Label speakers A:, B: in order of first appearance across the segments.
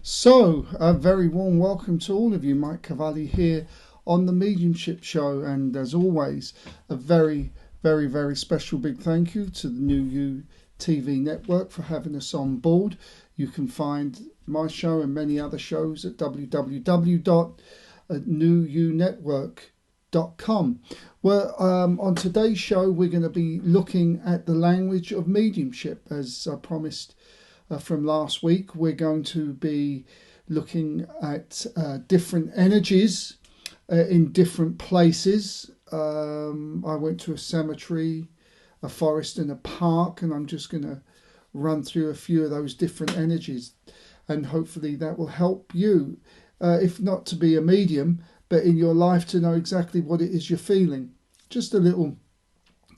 A: So, a very warm welcome to all of you. Mike Cavalli here on the Mediumship Show, and as always, a very special big thank you to the New You TV network for having us on board. You can find my show and many other shows at www.newyounetwork.com. Well, on today's show, we're going to be looking at the language of mediumship, as I promised from last week. We're going to be looking at different energies in different places. I went to a cemetery, a forest and a park, and I'm just going to run through a few of those different energies, and hopefully that will help you, if not to be a medium, but in your life to know exactly what it is you're feeling. Just a little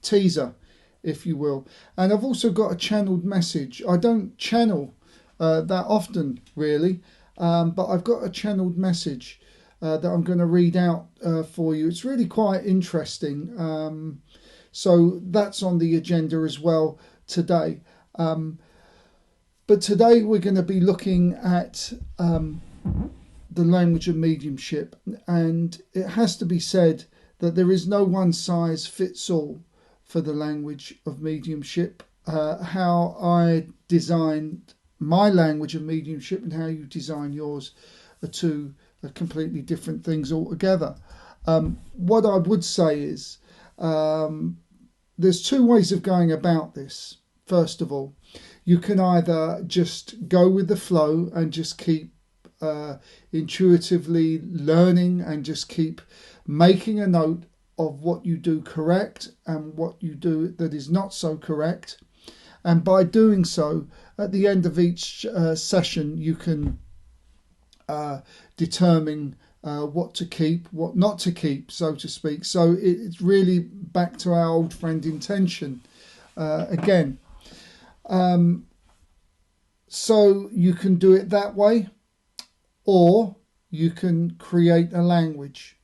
A: teaser, if you will. And I've also got a channeled message. I don't channel that often, really, but I've got a channeled message that I'm going to read out for you. It's really quite interesting. So that's on the agenda as well today. But today we're going to be looking at the language of mediumship. And it has to be said that there is no one size fits all for the language of mediumship. How I designed my language of mediumship and how you design yours are two completely different things altogether. What I would say is there's two ways of going about this. First of all, you can either just go with the flow and just keep intuitively learning and just keep making a note of what you do correct and what you do that is not so correct. And by doing so, at the end of each session, you can determine what to keep, what not to keep, so to speak. So it's really back to our old friend intention again. So you can do it that way, or you can create a language.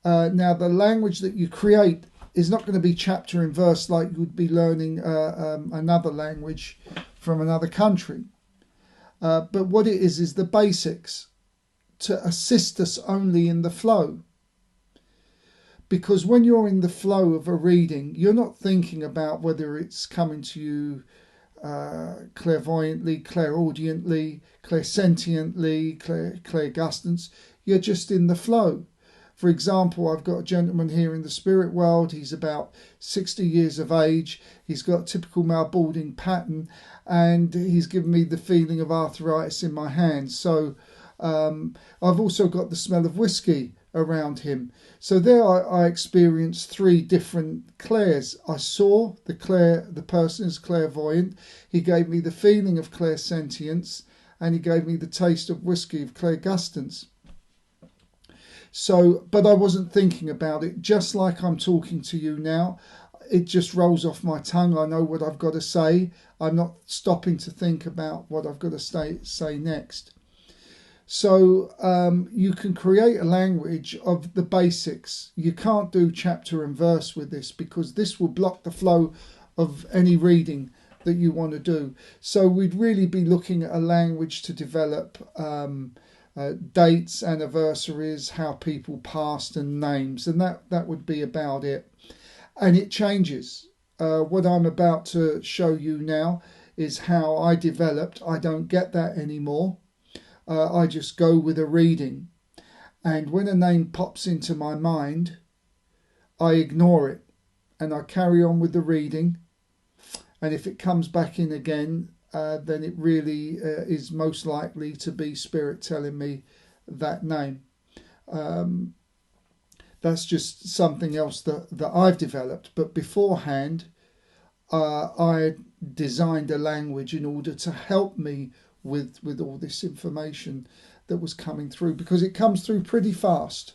A: Now, the language that you create is not going to be chapter and verse like you would be learning another language from another country. But what it is the basics to assist us only in the flow. Because when you're in the flow of a reading, you're not thinking about whether it's coming to you clairvoyantly, clairaudiently, clairsentiently, clairgustance. You're just in the flow. For example, I've got a gentleman here in the spirit world. He's about 60 years of age. He's got a typical male-balding pattern, and he's given me the feeling of arthritis in my hands. So I've also got the smell of whiskey around him. So there I experienced three different clairs. I saw the person is clairvoyant. He gave me the feeling of clairsentience, and he gave me the taste of whiskey, of clairgustance. So, but I wasn't thinking about it. Just like I'm talking to you now, it just rolls off my tongue. I know what I've got to say. I'm not stopping to think about what I've got to say next. So you can create a language of the basics. You can't do chapter and verse with this, because this will block the flow of any reading that you want to do. So we'd really be looking at a language to develop dates, anniversaries, how people passed, and names, and that would be about it. And it changes. What I'm about to show you now is how I developed. I don't get that anymore. I just go with a reading, and when a name pops into my mind, I ignore it and I carry on with the reading. And if it comes back in again, then it really is most likely to be spirit telling me that name. That's just something else that I've developed. But beforehand, I designed a language in order to help me with all this information that was coming through, because it comes through pretty fast.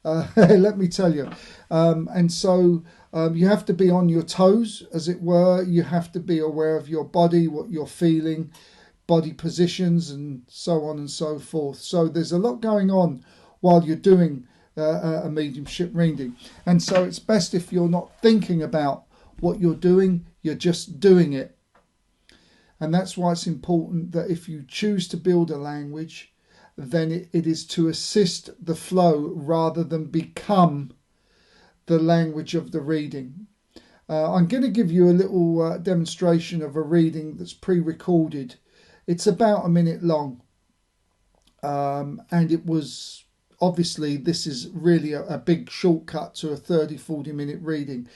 A: Let me tell you. And so you have to be on your toes, as it were. You have to be aware of your body, what you're feeling, body positions, and so on and so forth. So there's a lot going on while you're doing a mediumship reading. And so it's best if you're not thinking about what you're doing, you're just doing it. And that's why it's important that if you choose to build a language, then it is to assist the flow rather than become the language of the reading. I'm going to give you a little demonstration of a reading that's pre-recorded. It's about a minute long. And it was, obviously, this is really a big shortcut to a 30-40 minute reading.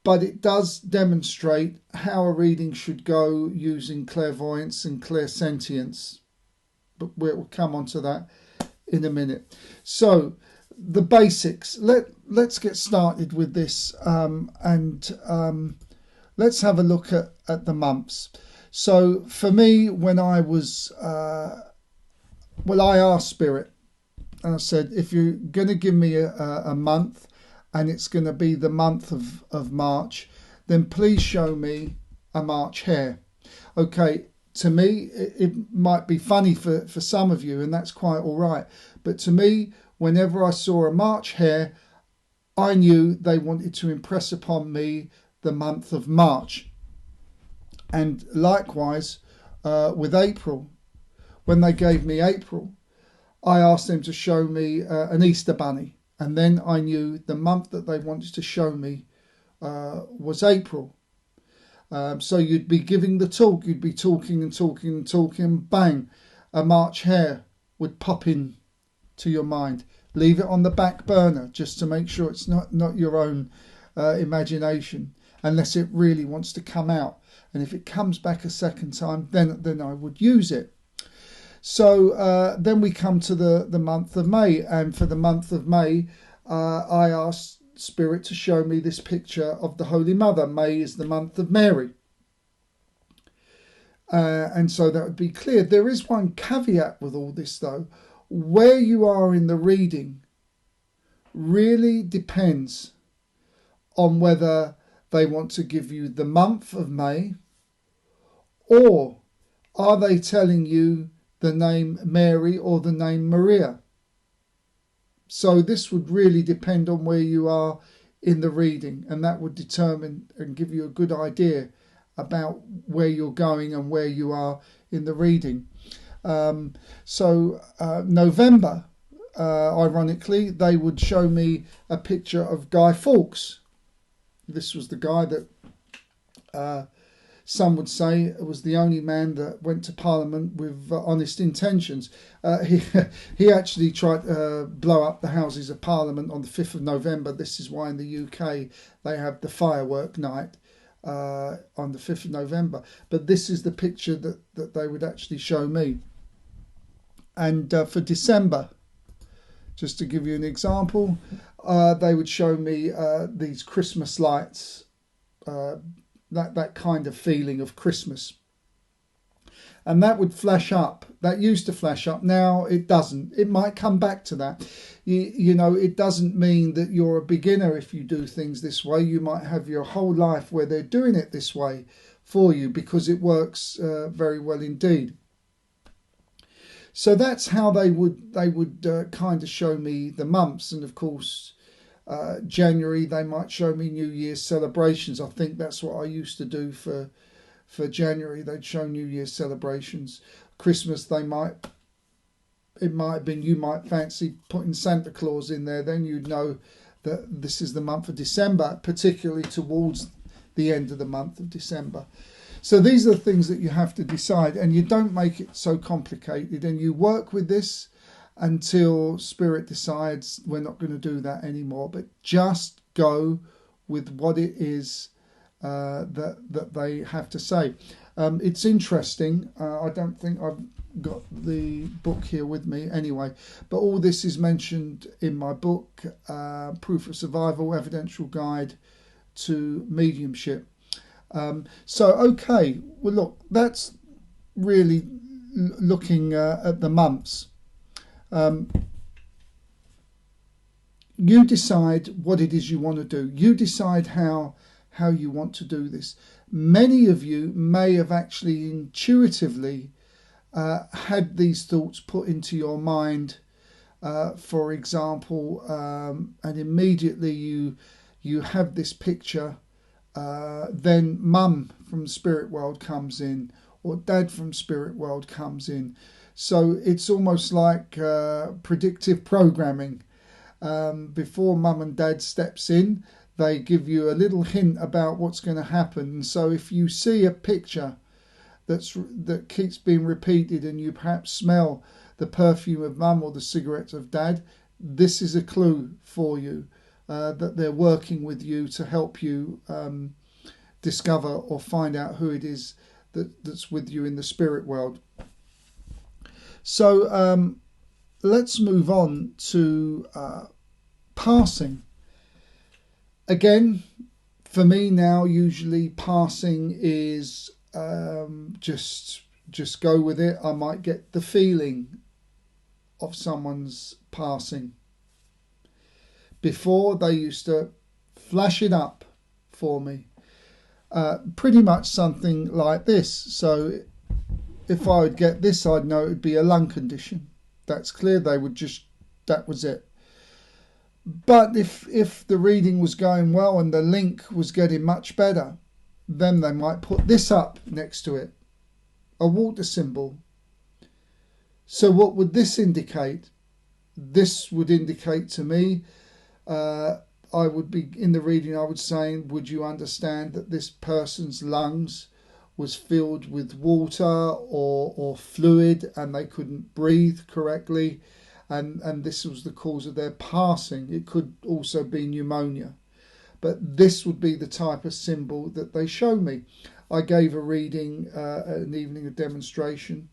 A: But it does demonstrate how a reading should go using clairvoyance and clairsentience. But we'll come on to that in a minute. So, the basics. Let's get started with this, and let's have a look at the months. So, for me, when I was... I asked Spirit, and I said, if you're going to give me a month, and it's going to be the month of March, then please show me a March hare. Okay, to me, it might be funny for some of you, and that's quite all right. But to me, whenever I saw a March hare, I knew they wanted to impress upon me the month of March. And likewise, with April, when they gave me April, I asked them to show me an Easter bunny. And then I knew the month that they wanted to show me was April. So you'd be giving the talk, you'd be talking and talking and talking, and bang, a March hare would pop in to your mind. Leave it on the back burner just to make sure it's not your own imagination, unless it really wants to come out. And if it comes back a second time, then I would use it. So then we come to the month of May, and for the month of May, I asked Spirit to show me this picture of the Holy Mother. May is the month of Mary. And so that would be clear. There is one caveat with all this, though. Where you are in the reading really depends on whether they want to give you the month of May, or are they telling you the name Mary or the name Maria. So this would really depend on where you are in the reading, and that would determine and give you a good idea about where you're going and where you are in the reading. November, ironically, they would show me a picture of Guy Fawkes. This was the guy that some would say was the only man that went to Parliament with honest intentions. He actually tried to blow up the Houses of Parliament on the 5th of November. This is why in the UK they have the firework night on the 5th of November. But this is the picture that they would actually show me. And for December, just to give you an example, they would show me these Christmas lights, that kind of feeling of Christmas. And that would flash up. That used to flash up. Now it doesn't. It might come back to that. You know, it doesn't mean that you're a beginner if you do things this way. You might have your whole life where they're doing it this way for you, because it works very well indeed. So that's how they would kind of show me the months. And of course, January they might show me New Year's celebrations. I think that's what I used to do for January. They'd show New Year's celebrations. Christmas it might have been, you might fancy putting Santa Claus in there. Then you'd know that this is the month of December, particularly towards the end of the month of December. So these are the things that you have to decide, and you don't make it so complicated, and you work with this until Spirit decides we're not going to do that anymore, but just go with what it is that they have to say. It's interesting. I don't think I've got the book here with me anyway, but all this is mentioned in my book, Proof of Survival, Evidential Guide to Mediumship. Okay, well look, that's really looking at the months. You decide what it is you want to do. You decide how you want to do this. Many of you may have actually intuitively had these thoughts put into your mind, for example, and immediately you have this picture. Then Mum from the spirit world comes in, or Dad from spirit world comes in. So it's almost like predictive programming. Before Mum and Dad steps in, they give you a little hint about what's going to happen. And so if you see a picture that keeps being repeated, and you perhaps smell the perfume of Mum or the cigarettes of Dad, this is a clue for you that they're working with you to help you discover or find out who it is that's with you in the spirit world. So let's move on to passing. Again, for me now, usually passing is just go with it. I might get the feeling of someone's passing. Before, they used to flash it up for me. Pretty much something like this. So if I would get this, I'd know it would be a lung condition. That's clear. That was it. But if the reading was going well and the link was getting much better, then they might put this up next to it, a water symbol. So what would this indicate? This would indicate to me, I would be in the reading, I would say, would you understand that this person's lungs was filled with water or fluid and they couldn't breathe correctly, and this was the cause of their passing. It could also be pneumonia. But this would be the type of symbol that they show me. I gave a reading at an evening of demonstration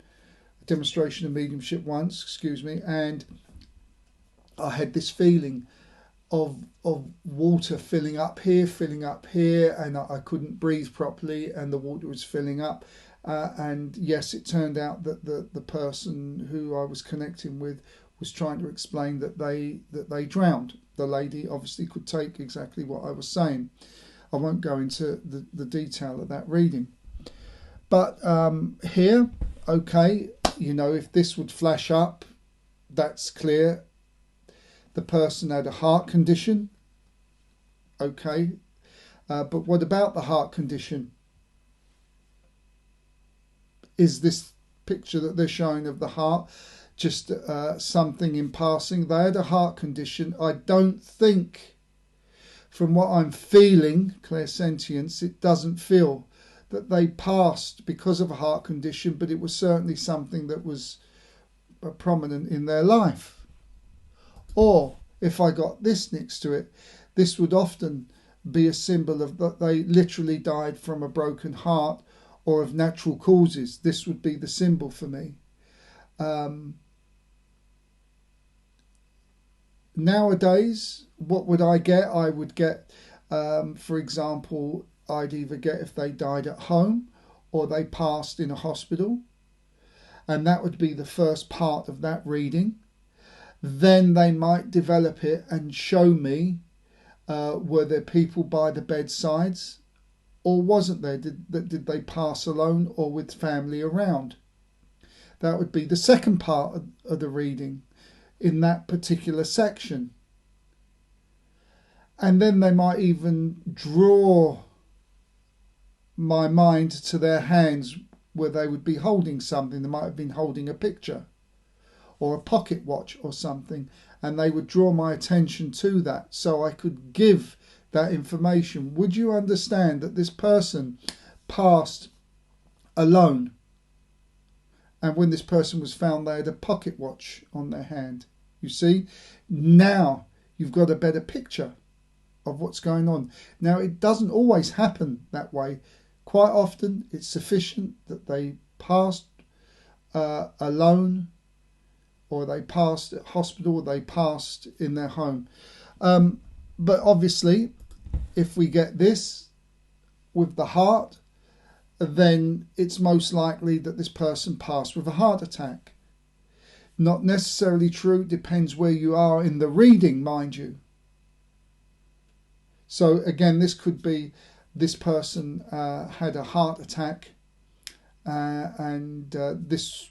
A: of mediumship once, and I had this feeling of water filling up here, and I couldn't breathe properly, and the water was filling up. And yes, it turned out that the person who I was connecting with was trying to explain that they drowned. The lady obviously could take exactly what I was saying. I won't go into the detail of that reading. But here, okay, if this would flash up, that's clear. The person had a heart condition. Okay. But what about the heart condition? Is this picture that they're showing of the heart just something in passing? They had a heart condition. I don't think, from what I'm feeling, clairsentience, it doesn't feel that they passed because of a heart condition, but it was certainly something that was prominent in their life. Or if I got this next to it, this would often be a symbol of that they literally died from a broken heart or of natural causes. This would be the symbol for me. Nowadays, what would I get? I would get, for example, I'd either get if they died at home or they passed in a hospital. And that would be the first part of that reading. Then they might develop it and show me, were there people by the bedsides or wasn't there? Did they pass alone or with family around? That would be the second part of the reading in that particular section. And then they might even draw my mind to their hands where they would be holding something. They might have been holding a picture or a pocket watch or something, and they would draw my attention to that so I could give that information. Would you understand that this person passed alone? And when this person was found, they had a pocket watch on their hand. You see, now you've got a better picture of what's going on. Now, it doesn't always happen that way. Quite often, it's sufficient that they passed alone, or they passed at hospital, or they passed in their home. But obviously, if we get this with the heart, then it's most likely that this person passed with a heart attack. Not necessarily true, depends where you are in the reading, mind you. So again, this could be this person had a heart attack, and this,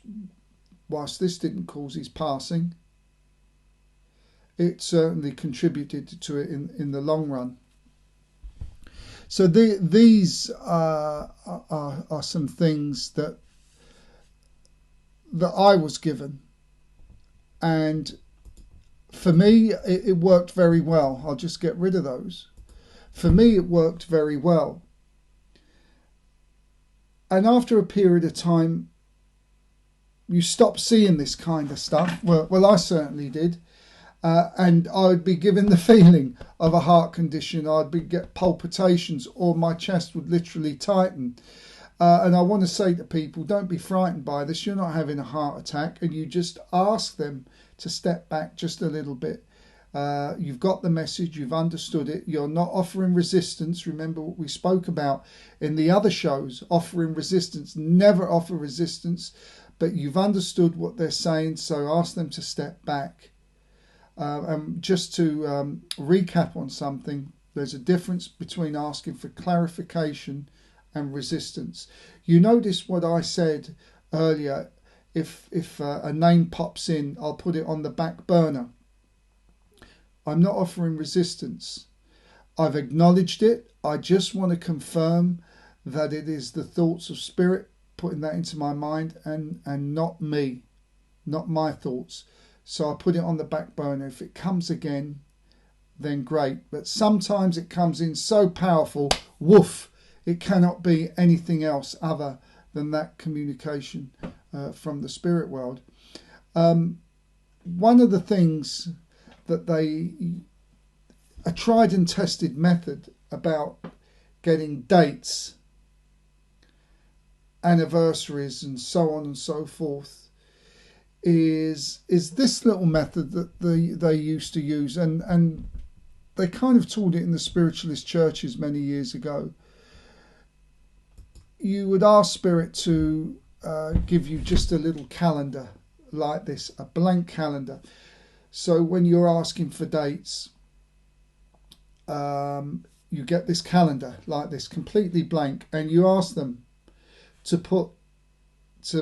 A: whilst this didn't cause his passing, it certainly contributed to it in the long run. So these are some things that that I was given. And for me, it worked very well. I'll just get rid of those. For me, it worked very well. And after a period of time, you stop seeing this kind of stuff. Well, I certainly did. And I would be given the feeling of a heart condition. Get palpitations, or my chest would literally tighten. And I want to say to people, don't be frightened by this. You're not having a heart attack, and you just ask them to step back just a little bit. You've got the message, you've understood it. You're not offering resistance. Remember what we spoke about in the other shows, offering resistance. Never offer resistance, but you've understood what they're saying, so ask them to step back. And just to recap on something, there's a difference between asking for clarification and resistance. You notice what I said earlier, if a name pops in, I'll put it on the back burner. I'm not offering resistance. I've acknowledged it. I just want to confirm that it is the thoughts of spirit putting that into my mind, and not me, not my thoughts. So I put it on the back burner. If it comes again, then great. But sometimes it comes in so powerful, woof, it cannot be anything else other than that communication from the spirit world. One of the things that a tried and tested method about getting dates, anniversaries, and so on and so forth is this little method that they used to use, and they kind of taught it in the spiritualist churches many years ago. You would ask spirit to give you just a little calendar like this, a blank calendar. So when you're asking for dates, you get this calendar like this, completely blank, and you ask them to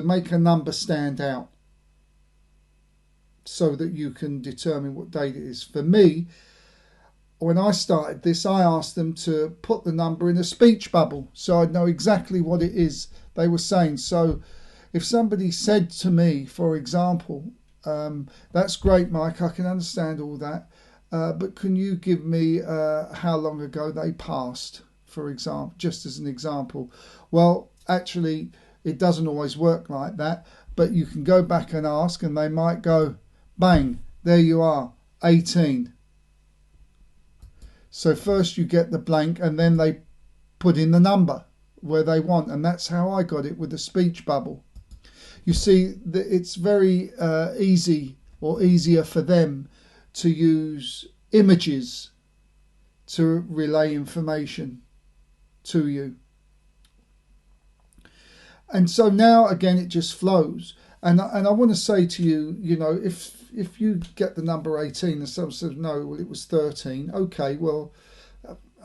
A: make a number stand out so that you can determine what date it is. For me, when I started this, I asked them to put the number in a speech bubble so I'd know exactly what it is they were saying. So if somebody said to me, for example, that's great, Mike, I can understand all that, but can you give me how long ago they passed, for example, just as an example? Well, actually, it doesn't always work like that, but you can go back and ask, and they might go, bang, there you are, 18. So first you get the blank, and then they put in the number where they want, and that's how I got it with the speech bubble. You see, it's very easy, or easier for them, to use images to relay information to you. And so now again it just flows. And I want to say to you, you know, if you get the number 18 and someone says, no, well, it was 13. Okay, well,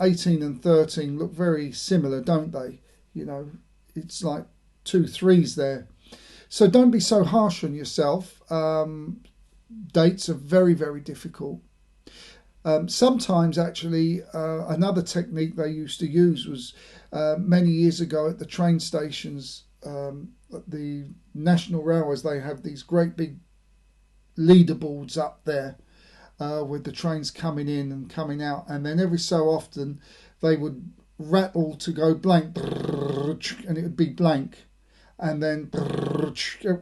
A: 18 and 13 look very similar, don't they? You know, it's like 2 3s there. So don't be so harsh on yourself. Dates are very, very difficult. Sometimes, actually, another technique they used to use was many years ago at the train stations, at the National Railways, they have these great big leaderboards up there with the trains coming in and coming out. And then every so often they would rattle to go blank, and it would be blank. And then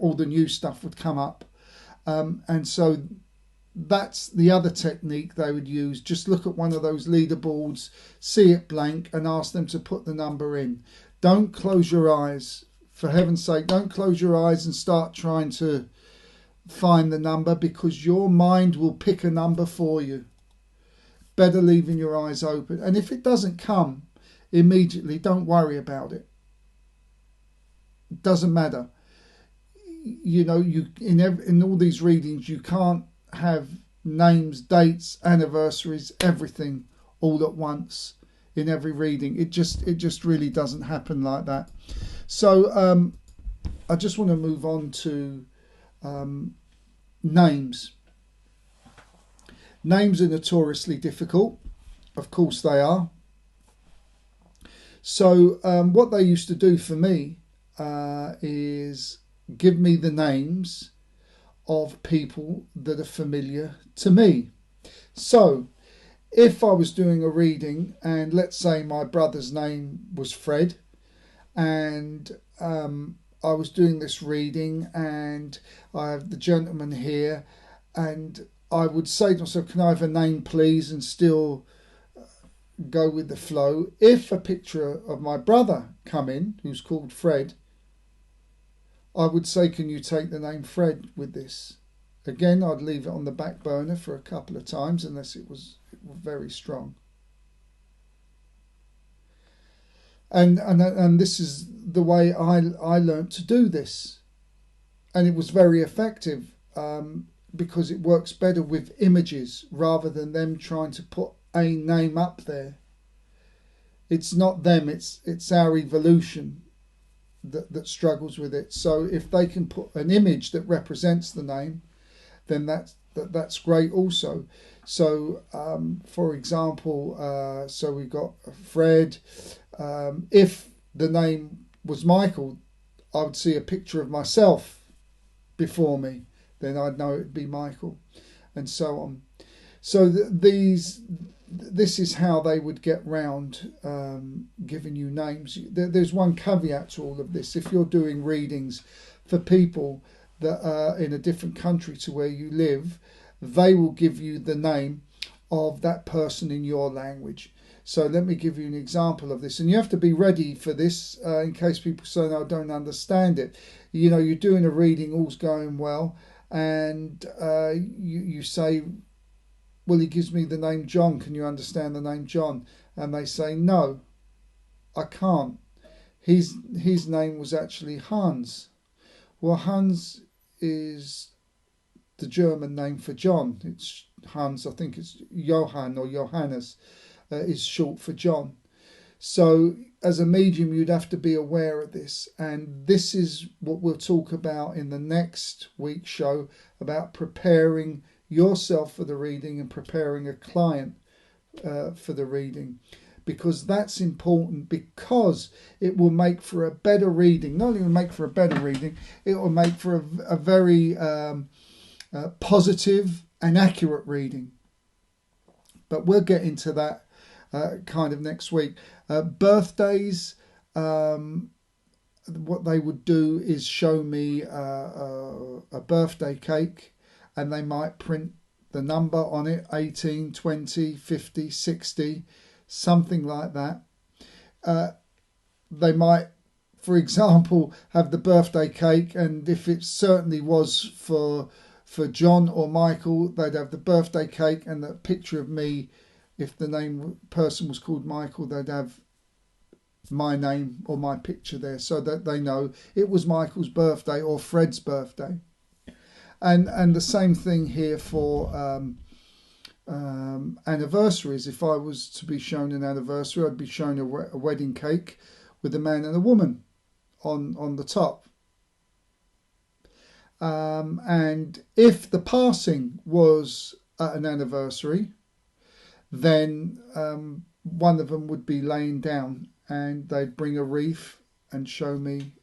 A: all the new stuff would come up. And so that's the other technique they would use. Just look at one of those leaderboards, see it blank, and ask them to put the number in. Don't close your eyes. For heaven's sake, don't close your eyes and start trying to find the number, because your mind will pick a number for you. Better leaving your eyes open. And if it doesn't come immediately, don't worry about it. It doesn't matter. You know, you in all these readings, you can't have names, dates, anniversaries, everything all at once in every reading. It just really doesn't happen like that. So I just want to move on to names. Names are notoriously difficult. Of course they are. So what they used to do for me is give me the names of people that are familiar to me. So if I was doing a reading and let's say my brother's name was Fred, and I was doing this reading and I have the gentleman here, and I would say to myself, can I have a name please, and still go with the flow. If a picture of my brother come in, who's called Fred, I would say, can you take the name Fred with this? Again, I'd leave it on the back burner for a couple of times unless it was very strong. And this is the way I learned to do this. And it was very effective because it works better with images rather than them trying to put a name up there. It's not them, it's our evolution that struggles with it. So if they can put an image that represents the name, then that's great also. So for example, so we got Fred. If the name was Michael, I would see a picture of myself before me, then I'd know it'd be Michael, and so on. So this is how they would get round giving you names. There's one caveat to all of this. If you're doing readings for people that are in a different country to where you live, they will give you the name of that person in your language. So let me give you an example of this, and you have to be ready for this in case people say, no, I don't understand it. You know, you're doing a reading, all's going well, and you say, well, he gives me the name John, can you understand the name John? And they say, no, I can't. His name was actually Hans. Well, Hans is the German name for John. It's Hans, I think it's Johann or Johannes is short for John. So as a medium, you'd have to be aware of this. And this is what we'll talk about in the next week's show, about preparing yourself for the reading and preparing a client for the reading, because that's important, because it will make for a better reading. Not only will it make for a better reading, it will make for a very positive and accurate reading. But we'll get into that kind of next week. Birthdays, what they would do is show me a birthday cake, and they might print the number on it, 18, 20, 50, 60, something like that. They might, for example, have the birthday cake, and if it certainly was for John or Michael, they'd have the birthday cake and the picture of me. If the person was called Michael, they'd have my name or my picture there, so that they know it was Michael's birthday or Fred's birthday. And the same thing here for anniversaries. If I was to be shown an anniversary, I'd be shown a wedding cake with a man and a woman on the top. And if the passing was at an anniversary, then one of them would be laying down, and they'd bring a wreath and show me,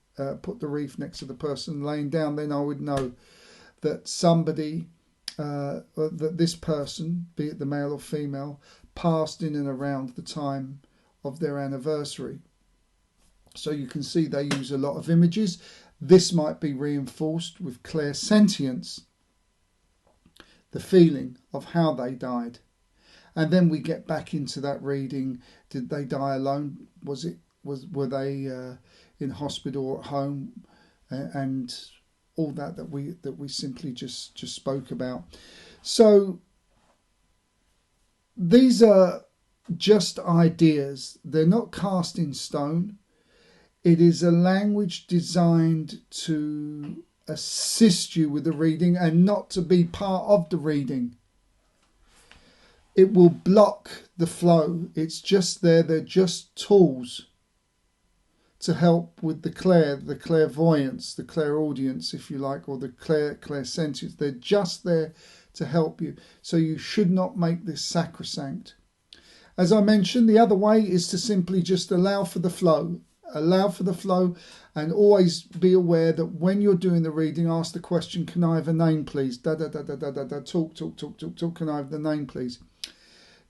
A: put the wreath next to the person laying down. Then I would know that somebody, that this person, be it the male or female, passed in and around the time of their anniversary. So you can see they use a lot of images. This might be reinforced with clairsentience, the feeling of how they died. And then we get back into that reading. Did they die alone? Were they in hospital or at home? And all that we simply just spoke about. So these are just ideas. They're not cast in stone. It is a language designed to assist you with the reading and not to be part of the reading. It will block the flow. It's just there. They're just tools to help with the clairvoyance, the clairaudience, if you like, or the clairsentience. They're just there to help you. So you should not make this sacrosanct. As I mentioned, the other way is to simply just allow for the flow. allow for the flow, and always be aware that when you're doing the reading, ask the question, can I have a name please? Da da da da da da da. Talk, can I have the name please?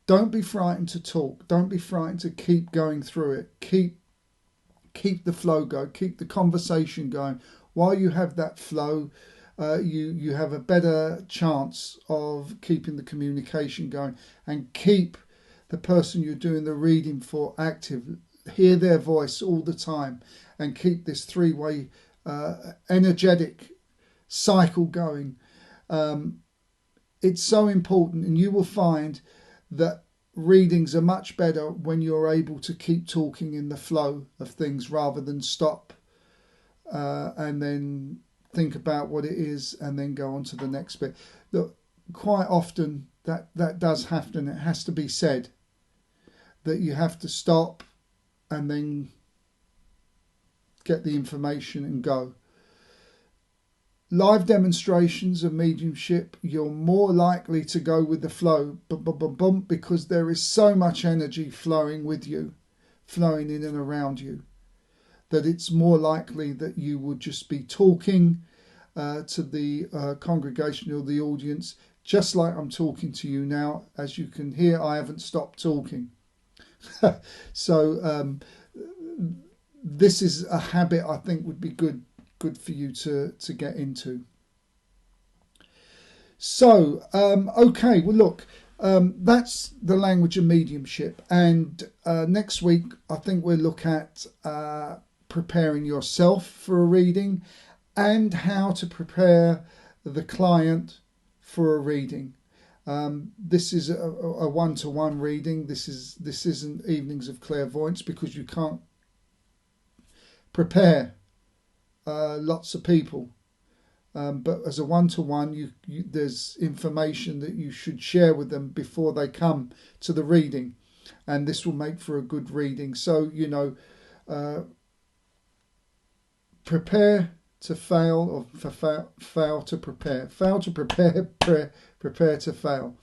A: Don't be frightened to talk. Don't be frightened to keep going through it. Keep the flow going. Keep the conversation going. While you have that flow, you have a better chance of keeping the communication going, and keep the person you're doing the reading for active. Hear their voice all the time, and keep this three-way energetic cycle going. It's so important, and you will find that readings are much better when you're able to keep talking in the flow of things rather than stop and then think about what it is and then go on to the next bit. Look, quite often that does happen. It has to be said that you have to stop and then get the information and go. Live demonstrations of mediumship, you're more likely to go with the flow, because there is so much energy flowing with you, flowing in and around you, that it's more likely that you would just be talking to the congregation or the audience, just like I'm talking to you now. As you can hear, I haven't stopped talking. So this is a habit I think would be good for you to get into. So okay, well look, that's the language of mediumship, and next week I think we'll look at preparing yourself for a reading and how to prepare the client for a reading. This is a one-to-one reading. This isn't evenings of clairvoyance, because you can't prepare lots of people, but as a one-to-one, you there's information that you should share with them before they come to the reading, and this will make for a good reading. So prepare to fail, or fail to prepare, prepare to fail.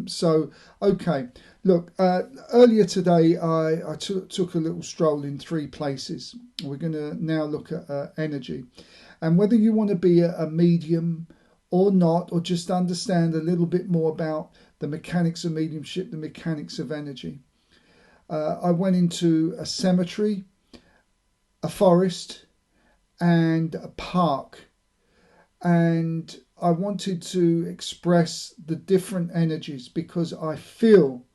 A: So okay, look, earlier today I took a little stroll in 3 places. We're going to now look at energy, and whether you want to be a medium or not, or just understand a little bit more about the mechanics of mediumship, the mechanics of energy. I went into a cemetery, a forest, and a park, and I wanted to express the different energies, because I feel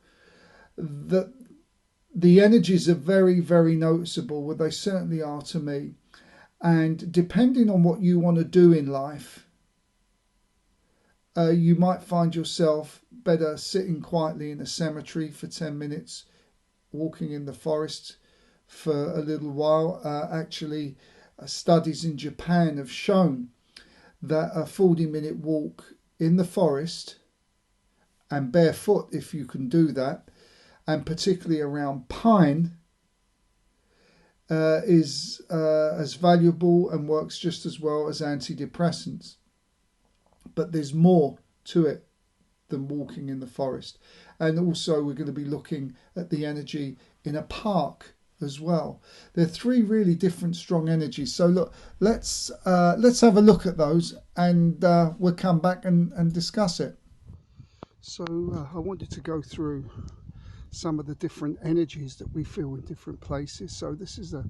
A: that the energies are very, very noticeable. Well, they certainly are to me. And depending on what you want to do in life, you might find yourself better sitting quietly in a cemetery for 10 minutes, walking in the forest for a little while. Actually, studies in Japan have shown that a 40-minute walk in the forest, and barefoot if you can do that, and particularly around pine, is as valuable and works just as well as antidepressants. But there's more to it than walking in the forest. And also we're going to be looking at the energy in a park as well. There are 3 really different strong energies. So look, let's have a look at those, and we'll come back and discuss it. So I wanted to go through some of the different energies that we feel in different places. So this is a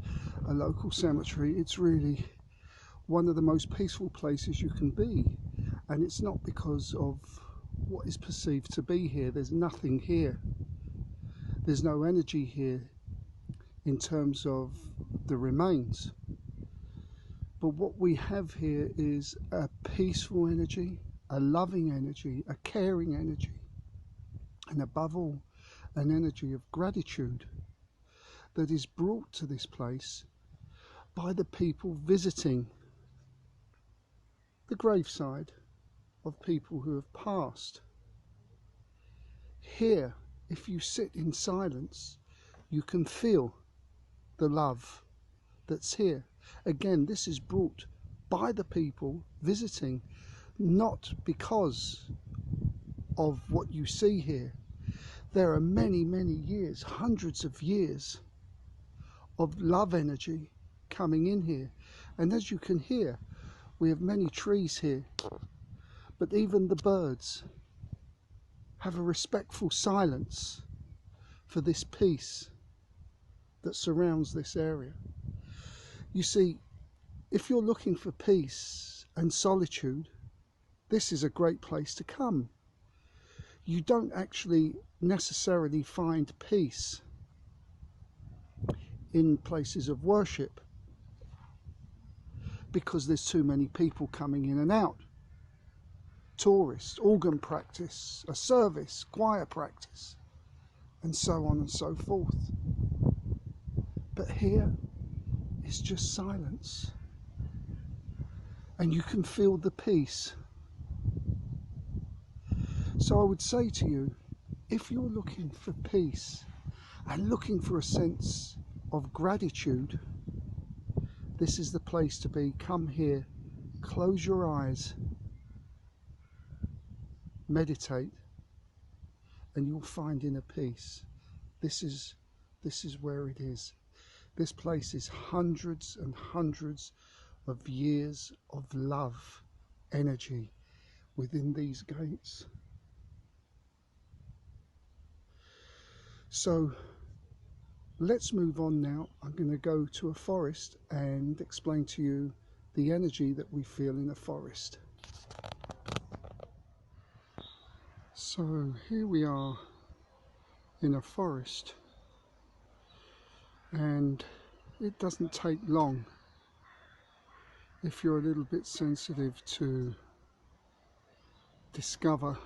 A: local cemetery. It's really one of the most peaceful places you can be, and it's not because of what is perceived to be here. There's nothing here. There's no energy here in terms of the remains. But what we have here is a peaceful energy, a loving energy, a caring energy, and above all, an energy of gratitude that is brought to this place by the people visiting the graveside of people who have passed. Here, if you sit in silence, you can feel the love that's here. Again, this is brought by the people visiting, not because of what you see here. There are many, many years, hundreds of years of love energy coming in here. And as you can hear, we have many trees here, but even the birds have a respectful silence for this peace that surrounds this area. You see, if you're looking for peace and solitude, this is a great place to come. You don't actually necessarily find peace in places of worship because there's too many people coming in and out. Tourists, organ practice, a service, choir practice, and so on and so forth. But here is just silence, and you can feel the peace. So I would say to you, if you're looking for peace and looking for a sense of gratitude, this is the place to be. Come here, close your eyes, meditate, and you'll find inner peace. This is where it is. This place is hundreds and hundreds of years of love energy within these gates. So let's move on now. I'm going to go to a forest and explain to you the energy that we feel in a forest. So here we are in a forest, and it doesn't take long if you're a little bit sensitive to discover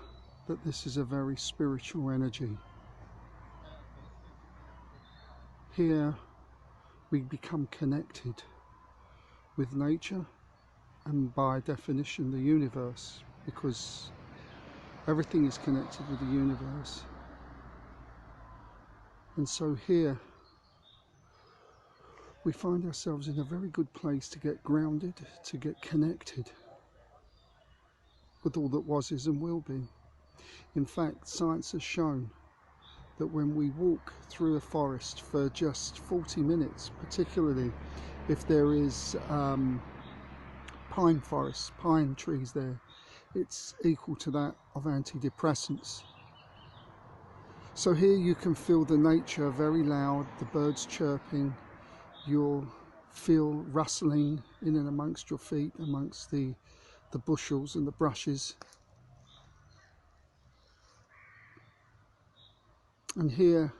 A: that this is a very spiritual energy. Here we become connected with nature and by definition the universe, because everything is connected with the universe. And so here we find ourselves in a very good place to get grounded, to get connected with all that was, is and will be. In fact, science has shown that when we walk through a forest for just 40 minutes, particularly if there is pine forests, pine trees there, it's equal to that of antidepressants. So here you can feel the nature very loud, the birds chirping, you'll feel rustling in and amongst your feet, amongst the bushels and the brushes. And here,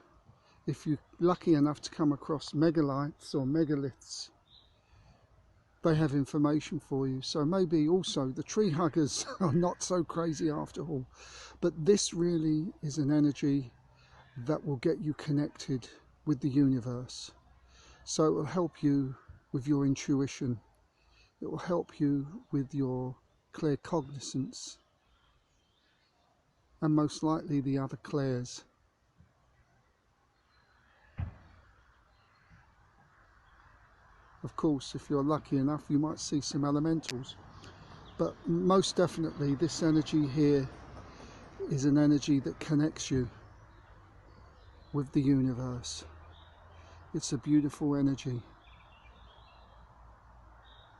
A: if you're lucky enough to come across megalithes or megaliths, they have information for you. So maybe also the tree huggers are not so crazy after all. But this really is an energy that will get you connected with the universe. So it will help you with your intuition. It will help you with your clear cognizance, and most likely the other clairs. Of course, if you're lucky enough, you might see some elementals. But most definitely, this energy here is an energy that connects you with the universe. It's a beautiful energy.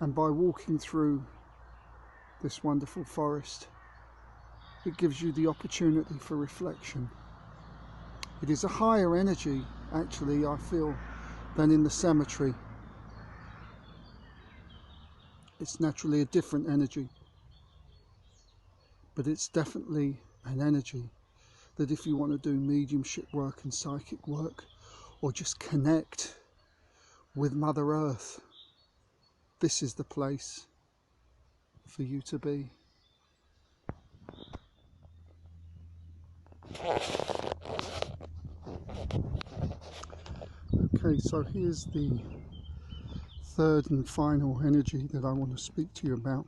A: And by walking through this wonderful forest, it gives you the opportunity for reflection. It is a higher energy, actually, I feel, than in the cemetery. It's naturally a different energy, but it's definitely an energy that if you want to do mediumship work and psychic work, or just connect with Mother Earth, this is the place for you to be. Okay, so here's the third and final energy that I want to speak to you about,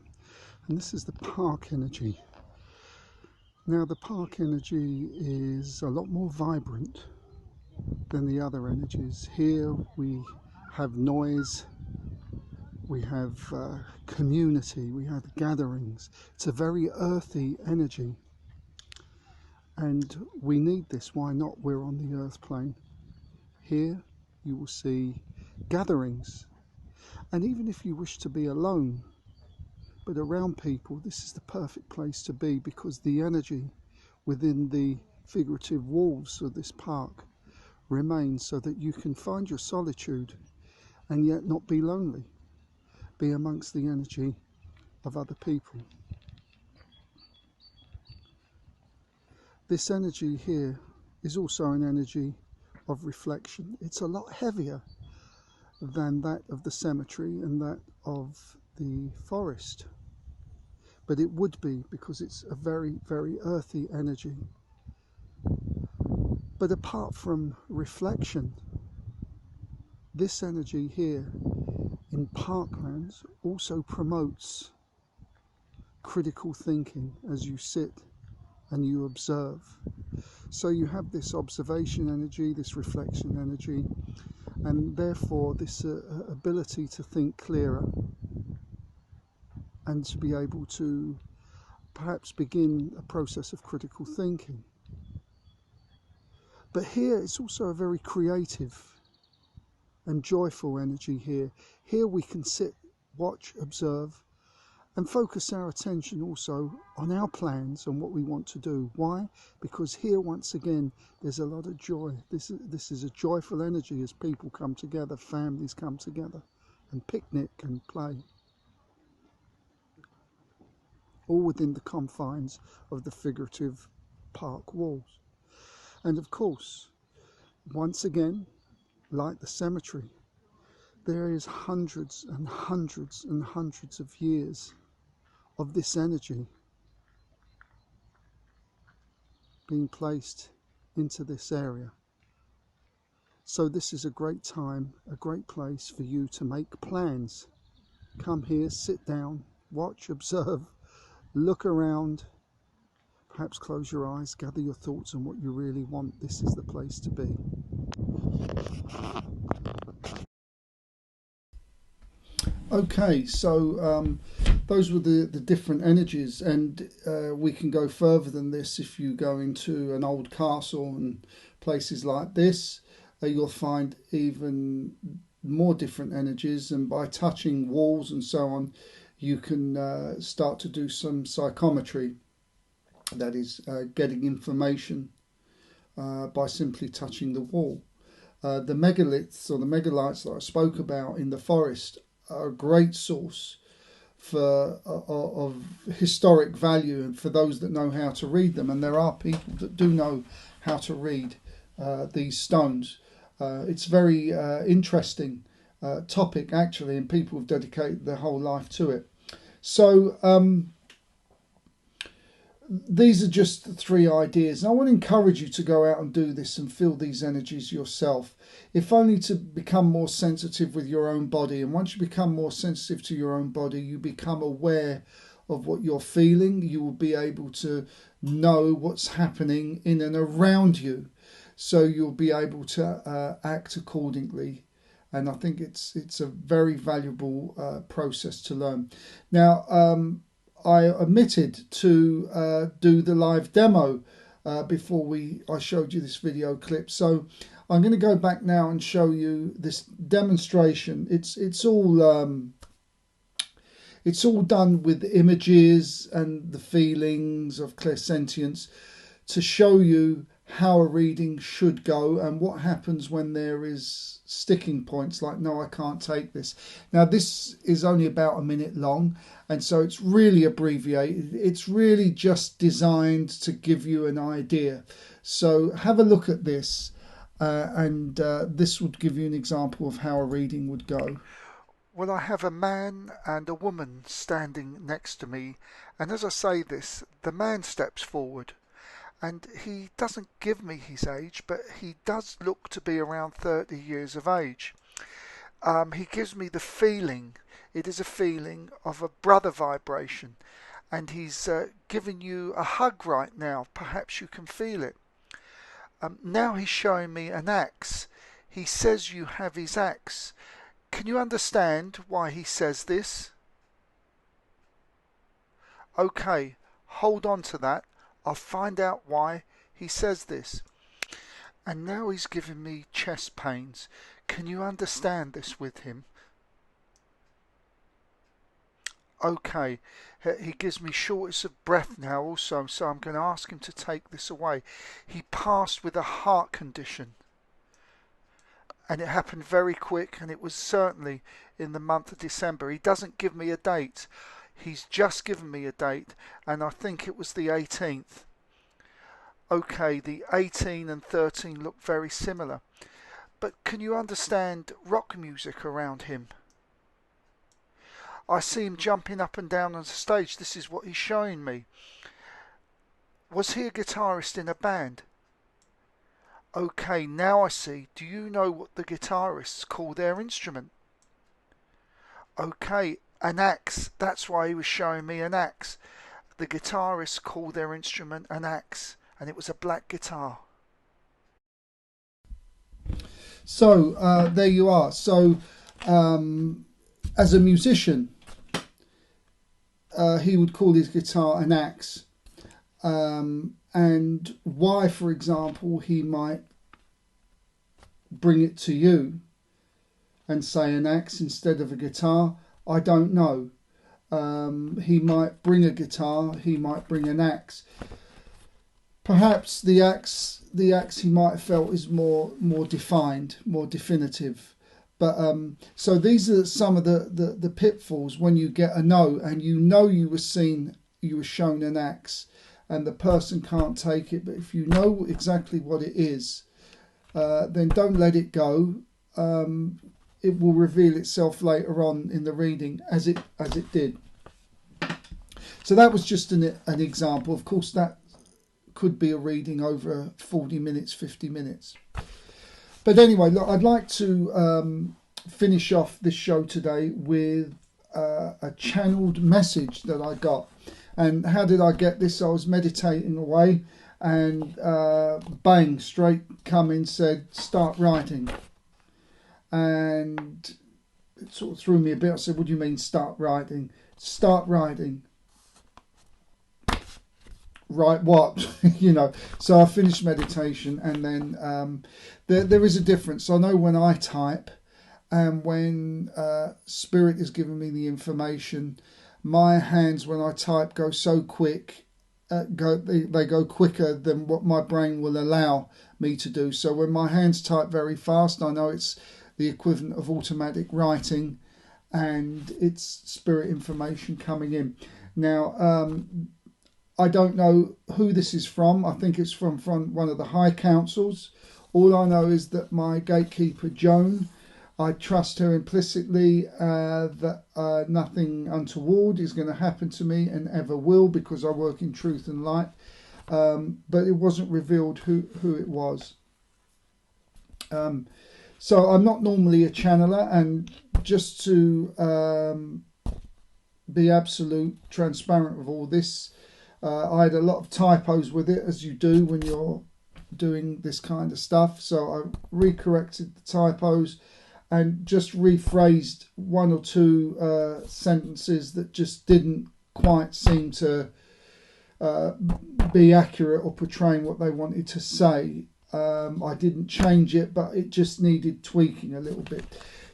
A: and this is the park energy. Now, the park energy is a lot more vibrant than the other energies. Here we have noise, we have community, we have gatherings. It's a very earthy energy, and we need this. Why not? We're on the earth plane. Here you will see gatherings. And even if you wish to be alone, but around people, this is the perfect place to be, because the energy within the figurative walls of this park remains, so that you can find your solitude and yet not be lonely. Be amongst the energy of other people. This energy here is also an energy of reflection. It's a lot heavier than that of the cemetery and that of the forest, but it would be, because it's a very, very earthy energy. But apart from reflection, this energy here in parklands also promotes critical thinking as you sit and you observe. So you have this observation energy, this reflection energy, and therefore this ability to think clearer and to be able to perhaps begin a process of critical thinking. But here it's also a very creative and joyful energy here. Here we can sit, watch, observe, and focus our attention also on our plans and what we want to do. Why? Because here, once again, there's a lot of joy. This is a joyful energy as people come together, families come together and picnic and play, all within the confines of the figurative park walls. And of course, once again, like the cemetery, there is hundreds and hundreds and hundreds of years of this energy being placed into this area. So this is a great time, a great place for you to make plans. Come here, sit down, watch, observe, look around, perhaps close your eyes, gather your thoughts on what you really want. This is the place to be. Okay, so those were the different energies, and we can go further than this. If you go into an old castle and places like this, you'll find even more different energies, and by touching walls and so on, you can start to do some psychometry, that is getting information by simply touching the wall. The megaliths or the megalites that I spoke about in the forest are a great source of historic value, and for those that know how to read them, and there are people that do know how to read these stones. It's very interesting topic actually, and people have dedicated their whole life to it. So these are just the three ideas, and I want to encourage you to go out and do this and feel these energies yourself, if only to become more sensitive with your own body. And once you become more sensitive to your own body, you become aware of what you're feeling. You will be able to know what's happening in and around you, so you'll be able to act accordingly. And I think it's a very valuable process to learn. Now, I omitted to do the live demo before I showed you this video clip. So I'm going to go back now and show you this demonstration. It's all done with images and the feelings of clairsentience to show you how a reading should go and what happens when there is sticking points like, no, I can't take this. Now this is only about a minute long, and so it's really abbreviated. It's really just designed to give you an idea. So have a look at this and this would give you an example of how a reading would go. Well, I have a man and a woman standing next to me, and as I say this, the man steps forward. And he doesn't give me his age, but he does look to be around 30 years of age. He gives me the feeling, it is a feeling of a brother vibration. And he's giving you a hug right now. Perhaps you can feel it. Now he's showing me an axe. He says you have his axe. Can you understand why he says this? Okay, hold on to that. I'll find out why he says this. And now he's giving me chest pains. Can you understand this with him? Okay, he gives me shortness of breath now also, so I'm going to ask him to take this away. He passed with a heart condition, and it happened very quick, and it was certainly in the month of December. He doesn't give me a date. He's just given me a date, and I think it was the 18th. Okay, the 18 and 13 look very similar. But can you understand rock music around him? I see him jumping up and down on the stage. This is what he's showing me. Was he a guitarist in a band? Okay, now I see. Do you know what the guitarists call their instrument? Okay, an axe. That's why he was showing me an axe. The guitarists call their instrument an axe, and it was a black guitar. So there you are. So as a musician, he would call his guitar an axe. And why, for example, he might bring it to you and say an axe instead of a guitar, I don't know. He might bring a guitar, he might bring an axe. Perhaps the axe he might have felt is more defined, more definitive. But so these are some of the pitfalls when you get a no, and you were shown an axe, and the person can't take it. But if you know exactly what it is, then don't let it go. It will reveal itself later on in the reading, as it did. So that was just an example. Of course, that could be a reading over 40 minutes, 50 minutes. But anyway, look, I'd like to finish off this show today with a channeled message that I got. And how did I get this? I was meditating away, and bang, straight come in, said, start writing. And it sort of threw me a bit. I said, what do you mean start writing? Start writing. Write what? So I finished meditation, and then there is a difference. I know when I type and when Spirit is giving me the information, my hands when I type go so quick, they go quicker than what my brain will allow me to do. So when my hands type very fast, I know it's the equivalent of automatic writing, and it's Spirit information coming in. Now, I don't know who this is from. I think it's from one of the high councils. All I know is that my gatekeeper, Joan, I trust her implicitly that nothing untoward is going to happen to me and ever will, because I work in truth and light. But it wasn't revealed who it was. So I'm not normally a channeler, and just to be absolute transparent with all this, I had a lot of typos with it, as you do when you're doing this kind of stuff. So I recorrected the typos and just rephrased one or two sentences that just didn't quite seem to be accurate or portraying what they wanted to say. I didn't change it, but it just needed tweaking a little bit.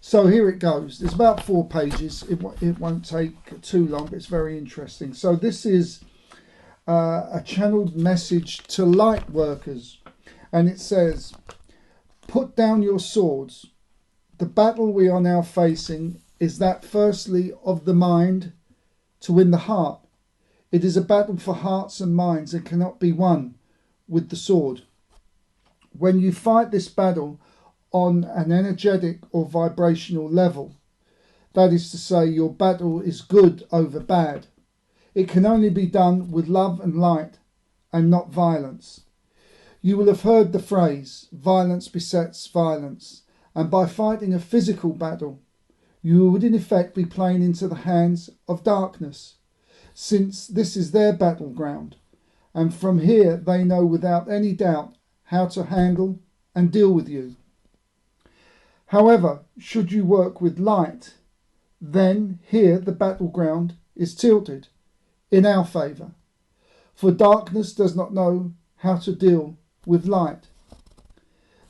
A: So here it goes. There's about 4 pages. It won't take too long, but it's very interesting. So this is a channeled message to light workers, and it says, put down your swords. The battle we are now facing is that, firstly, of the mind to win the heart. It is a battle for hearts and minds, and cannot be won with the sword. When you fight this battle on an energetic or vibrational level, that is to say, your battle is good over bad, it can only be done with love and light, and not violence. You will have heard the phrase, violence besets violence, and by fighting a physical battle, you would in effect be playing into the hands of darkness, since this is their battleground, and from here they know without any doubt how to handle and deal with you. However, should you work with light, then here the battleground is tilted in our favour, for darkness does not know how to deal with light.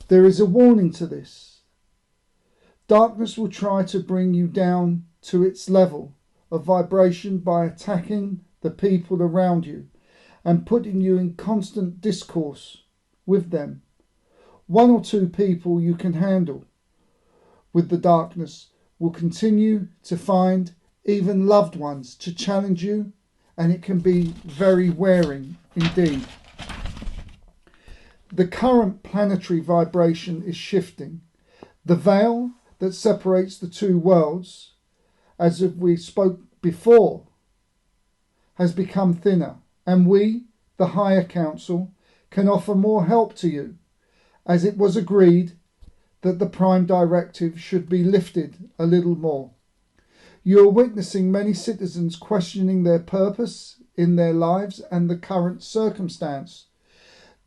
A: There is a warning to this. Darkness will try to bring you down to its level of vibration by attacking the people around you and putting you in constant discourse with them. One or two people you can handle with the darkness will continue to find even loved ones to challenge you, and it can be very wearing indeed. The current planetary vibration is shifting. The veil that separates the two worlds, as we spoke before, has become thinner, and we, the higher council, can offer more help to you, as it was agreed that the prime directive should be lifted a little more. You are witnessing many citizens questioning their purpose in their lives and the current circumstance.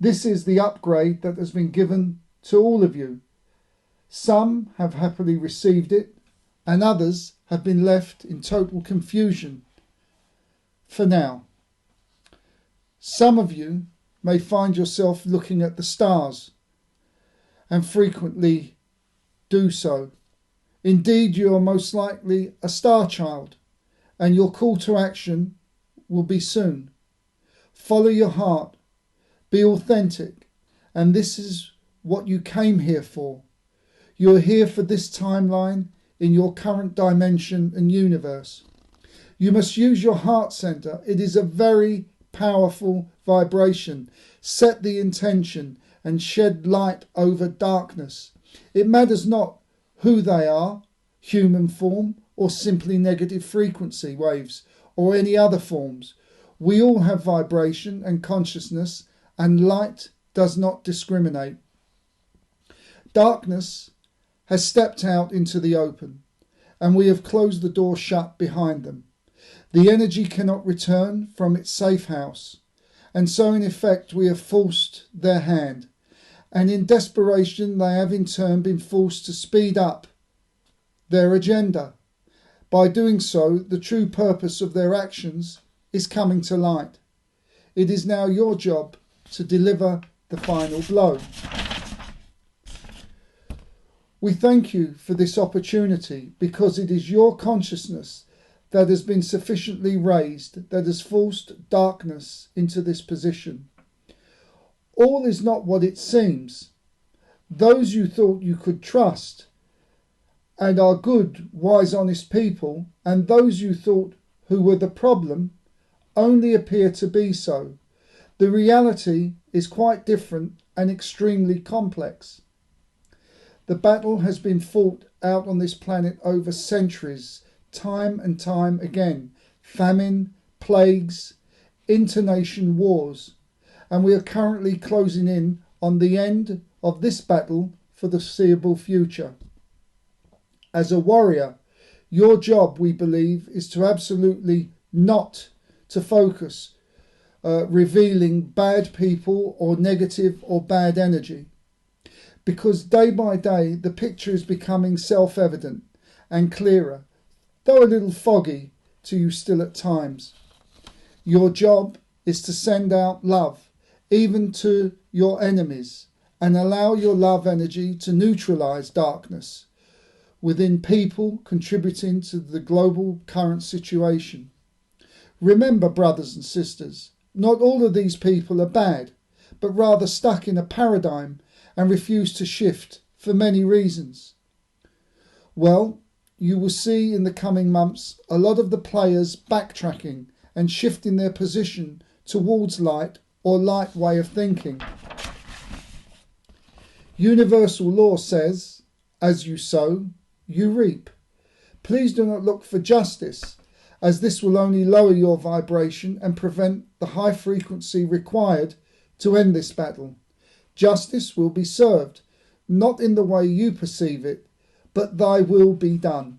A: This is the upgrade that has been given to all of you. Some have happily received it, and others have been left in total confusion for now. Some of you may find yourself looking at the stars, and frequently do so. Indeed, you are most likely a star child, and your call to action will be soon. Follow your heart, be authentic, and this is what you came here for. You are here for this timeline in your current dimension and universe. You must use your heart center. It is a very powerful vibration. Set the intention and shed light over darkness. It matters not who they are, human form or simply negative frequency waves or any other forms. We all have vibration and consciousness, and light does not discriminate. Darkness has stepped out into the open, and we have closed the door shut behind them. The energy cannot return from its safe house, and so in effect we have forced their hand, and in desperation they have in turn been forced to speed up their agenda. By doing so, the true purpose of their actions is coming to light. It is now your job to deliver the final blow. We thank you for this opportunity because it is your consciousness that has been sufficiently raised that has forced darkness into this position. All is not what it seems. Those you thought you could trust and are good, wise, honest people, and those you thought who were the problem only appear to be so. The reality is quite different and extremely complex. The battle has been fought out on this planet over centuries, time and time again. Famine, plagues, internation wars. And we are currently closing in on the end of this battle for the foreseeable future. As a warrior, your job, we believe, is to absolutely not to focus revealing bad people or negative or bad energy. Because day by day the picture is becoming self-evident and clearer, though a little foggy to you still at times. Your job is to send out love, even to your enemies, and allow your love energy to neutralize darkness within people contributing to the global current situation. Remember, brothers and sisters, not all of these people are bad, but rather stuck in a paradigm and refuse to shift for many reasons. Well, you will see in the coming months a lot of the players backtracking and shifting their position towards light or light way of thinking. Universal law says, as you sow, you reap. Please do not look for justice, as this will only lower your vibration and prevent the high frequency required to end this battle. Justice will be served, not in the way you perceive it, but thy will be done.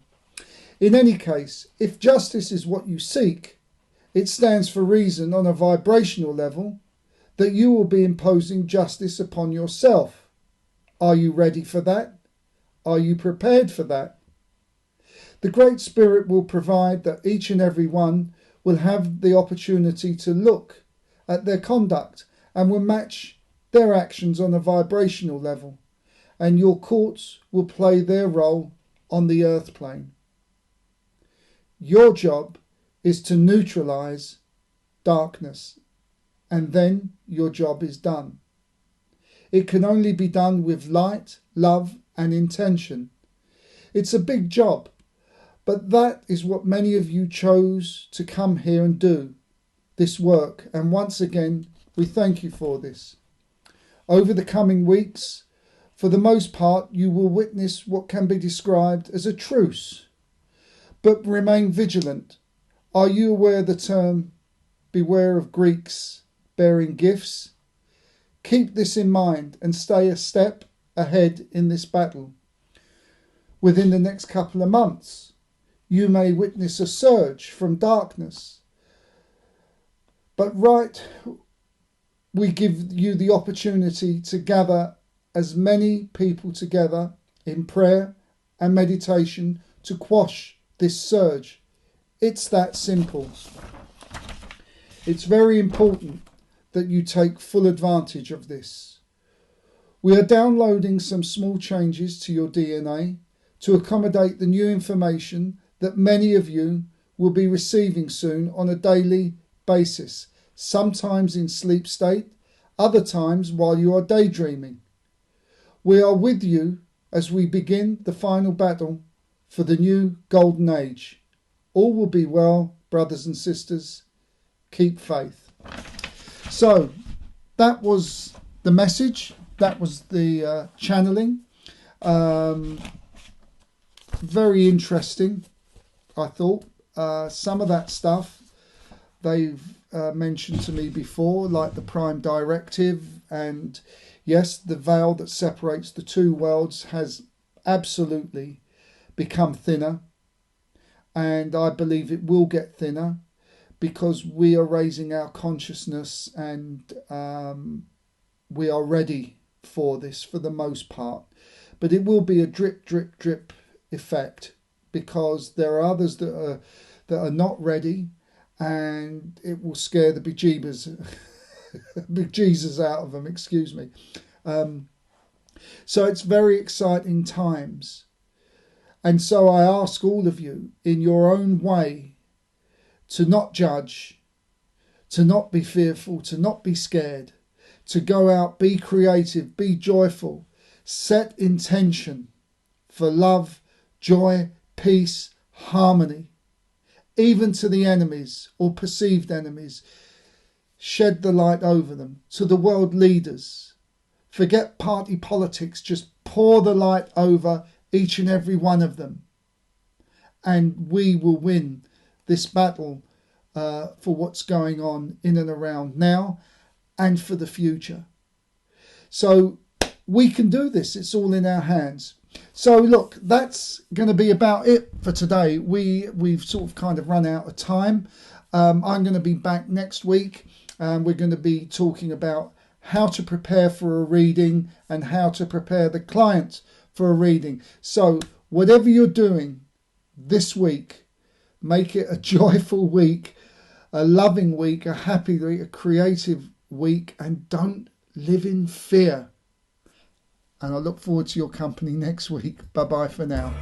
A: In any case, if justice is what you seek, it stands for reason on a vibrational level that you will be imposing justice upon yourself. Are you ready for that? Are you prepared for that? The Great Spirit will provide that each and every one will have the opportunity to look at their conduct and will match their actions on a vibrational level. and your courts will play their role on the earth plane. Your job is to neutralize darkness, and then your job is done. It can only be done with light, love, and intention. It's a big job, but that is what many of you chose to come here and do, this work, and once again, we thank you for this. Over the coming weeks, for the most part, you will witness what can be described as a truce, but remain vigilant. Are you aware of the term, beware of Greeks bearing gifts? Keep this in mind and stay a step ahead in this battle. Within the next couple of months, you may witness a surge from darkness. But we give you the opportunity to gather as many people together in prayer and meditation to quash this surge. It's that simple. It's very important that you take full advantage of this. We are downloading some small changes to your DNA to accommodate the new information that many of you will be receiving soon on a daily basis, sometimes in sleep state, other times while you are daydreaming. We are with you as we begin the final battle for the new golden age. All will be well, brothers and sisters. Keep faith. So that was the message. That was the channeling. Very interesting, I thought. Some of that stuff they've mentioned to me before, like the prime directive, and yes, the veil that separates the two worlds has absolutely become thinner, and I believe it will get thinner because we are raising our consciousness, and we are ready for this for the most part. But it will be a drip, drip, drip effect because there are others that are not ready, and it will scare the bejeebers out of them, excuse me. So it's very exciting times. And so I ask all of you, in your own way, to not judge, to not be fearful, to not be scared, to go out, be creative, be joyful, set intention for love, joy, peace, harmony, even to the enemies or perceived enemies. Shed the light over them. To the world leaders, forget party politics, just pour the light over each and every one of them, and we will win this battle for what's going on in and around now and for the future. So we can do this. It's all in our hands. So look, that's going to be about it for today. We've sort of kind of run out of time. I'm going to be back next week, and we're going to be talking about how to prepare for a reading and how to prepare the client for a reading. So whatever you're doing this week, make it a joyful week, a loving week, a happy week, a creative week, and don't live in fear. And I look forward to your company next week. Bye-bye for now.